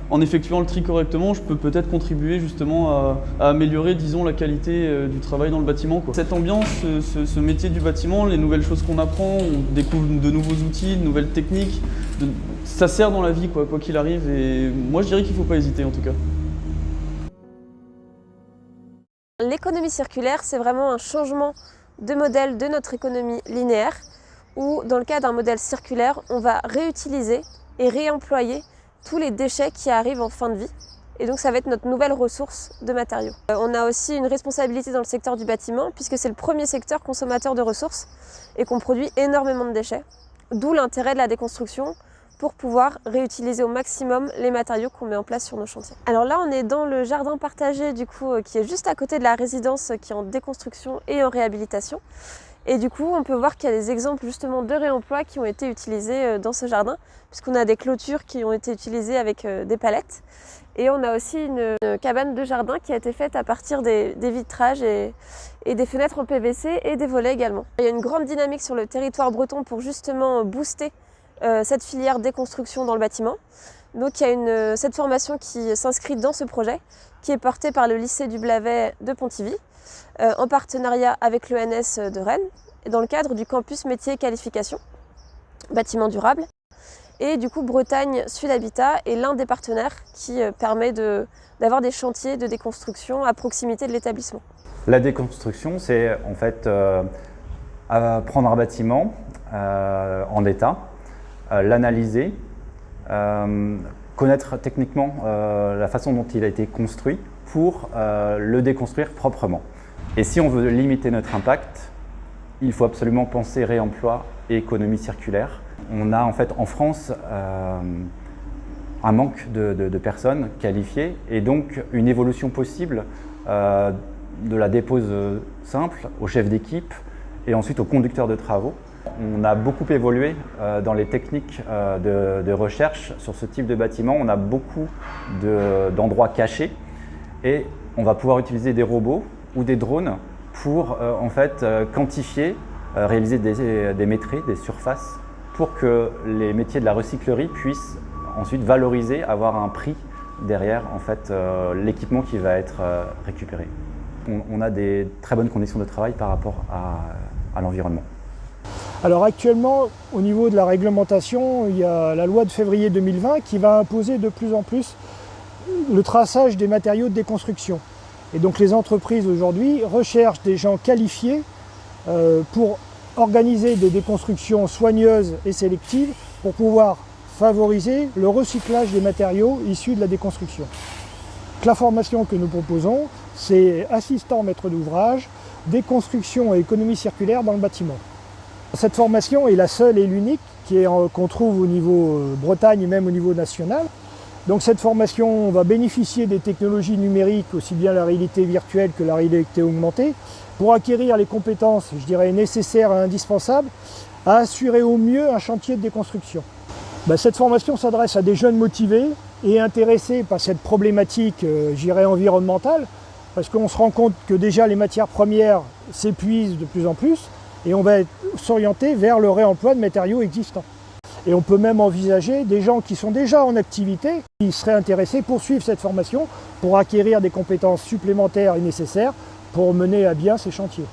en effectuant le tri correctement, je peux peut-être contribuer justement à améliorer, disons, la qualité du travail dans le bâtiment, quoi. Cette ambiance, ce métier du bâtiment, les nouvelles choses qu'on apprend, on découvre de nouveaux outils, de nouvelles techniques, ça sert dans la vie, quoi qu'il arrive, et moi je dirais qu'il ne faut pas hésiter en tout cas. L'économie circulaire, c'est vraiment un changement de modèle de notre économie linéaire où, dans le cas d'un modèle circulaire, on va réutiliser et réemployer tous les déchets qui arrivent en fin de vie. Et donc ça va être notre nouvelle ressource de matériaux. On a aussi une responsabilité dans le secteur du bâtiment puisque c'est le premier secteur consommateur de ressources et qu'on produit énormément de déchets. D'où l'intérêt de la déconstruction pour pouvoir réutiliser au maximum les matériaux qu'on met en place sur nos chantiers. Alors là, on est dans le jardin partagé du coup, qui est juste à côté de la résidence qui est en déconstruction et en réhabilitation. Et du coup, on peut voir qu'il y a des exemples justement de réemploi qui ont été utilisés dans ce jardin, puisqu'on a des clôtures qui ont été utilisées avec des palettes. Et on a aussi une cabane de jardin qui a été faite à partir des vitrages et des fenêtres en PVC et des volets également. Il y a une grande dynamique sur le territoire breton pour justement booster cette filière déconstruction dans le bâtiment. Donc il y a cette formation qui s'inscrit dans ce projet, qui est portée par le lycée du Blavet de Pontivy, en partenariat avec l'ENS de Rennes, et dans le cadre du campus métier qualification, bâtiment durable. Et du coup, Bretagne Sud Habitat est l'un des partenaires qui permet d'avoir des chantiers de déconstruction à proximité de l'établissement. La déconstruction, c'est en fait prendre un bâtiment en état, l'analyser, connaître techniquement la façon dont il a été construit pour le déconstruire proprement. Et si on veut limiter notre impact, il faut absolument penser réemploi et économie circulaire. On a en fait en France un manque de personnes qualifiées et donc une évolution possible de la dépose simple au chef d'équipe et ensuite au conducteur de travaux. On a beaucoup évolué dans les techniques de recherche sur ce type de bâtiment. On a beaucoup d'endroits cachés et on va pouvoir utiliser des robots ou des drones pour en fait quantifier, réaliser des métrées, des surfaces pour que les métiers de la recyclerie puissent ensuite valoriser, avoir un prix derrière en fait, l'équipement qui va être récupéré. On a des très bonnes conditions de travail par rapport à l'environnement. Alors actuellement, au niveau de la réglementation, il y a la loi de février 2020 qui va imposer de plus en plus le traçage des matériaux de déconstruction. Et donc les entreprises aujourd'hui recherchent des gens qualifiés pour organiser des déconstructions soigneuses et sélectives pour pouvoir favoriser le recyclage des matériaux issus de la déconstruction. La formation que nous proposons, c'est assistant maître d'ouvrage, déconstruction et économie circulaire dans le bâtiment. Cette formation est la seule et l'unique qu'on trouve au niveau Bretagne et même au niveau national. Donc cette formation va bénéficier des technologies numériques, aussi bien la réalité virtuelle que la réalité augmentée, pour acquérir les compétences, je dirais, nécessaires et indispensables à assurer au mieux un chantier de déconstruction. Cette formation s'adresse à des jeunes motivés et intéressés par cette problématique, je dirais, environnementale, parce qu'on se rend compte que déjà les matières premières s'épuisent de plus en plus et on va s'orienter vers le réemploi de matériaux existants. Et on peut même envisager des gens qui sont déjà en activité, qui seraient intéressés pour suivre cette formation, pour acquérir des compétences supplémentaires et nécessaires pour mener à bien ces chantiers.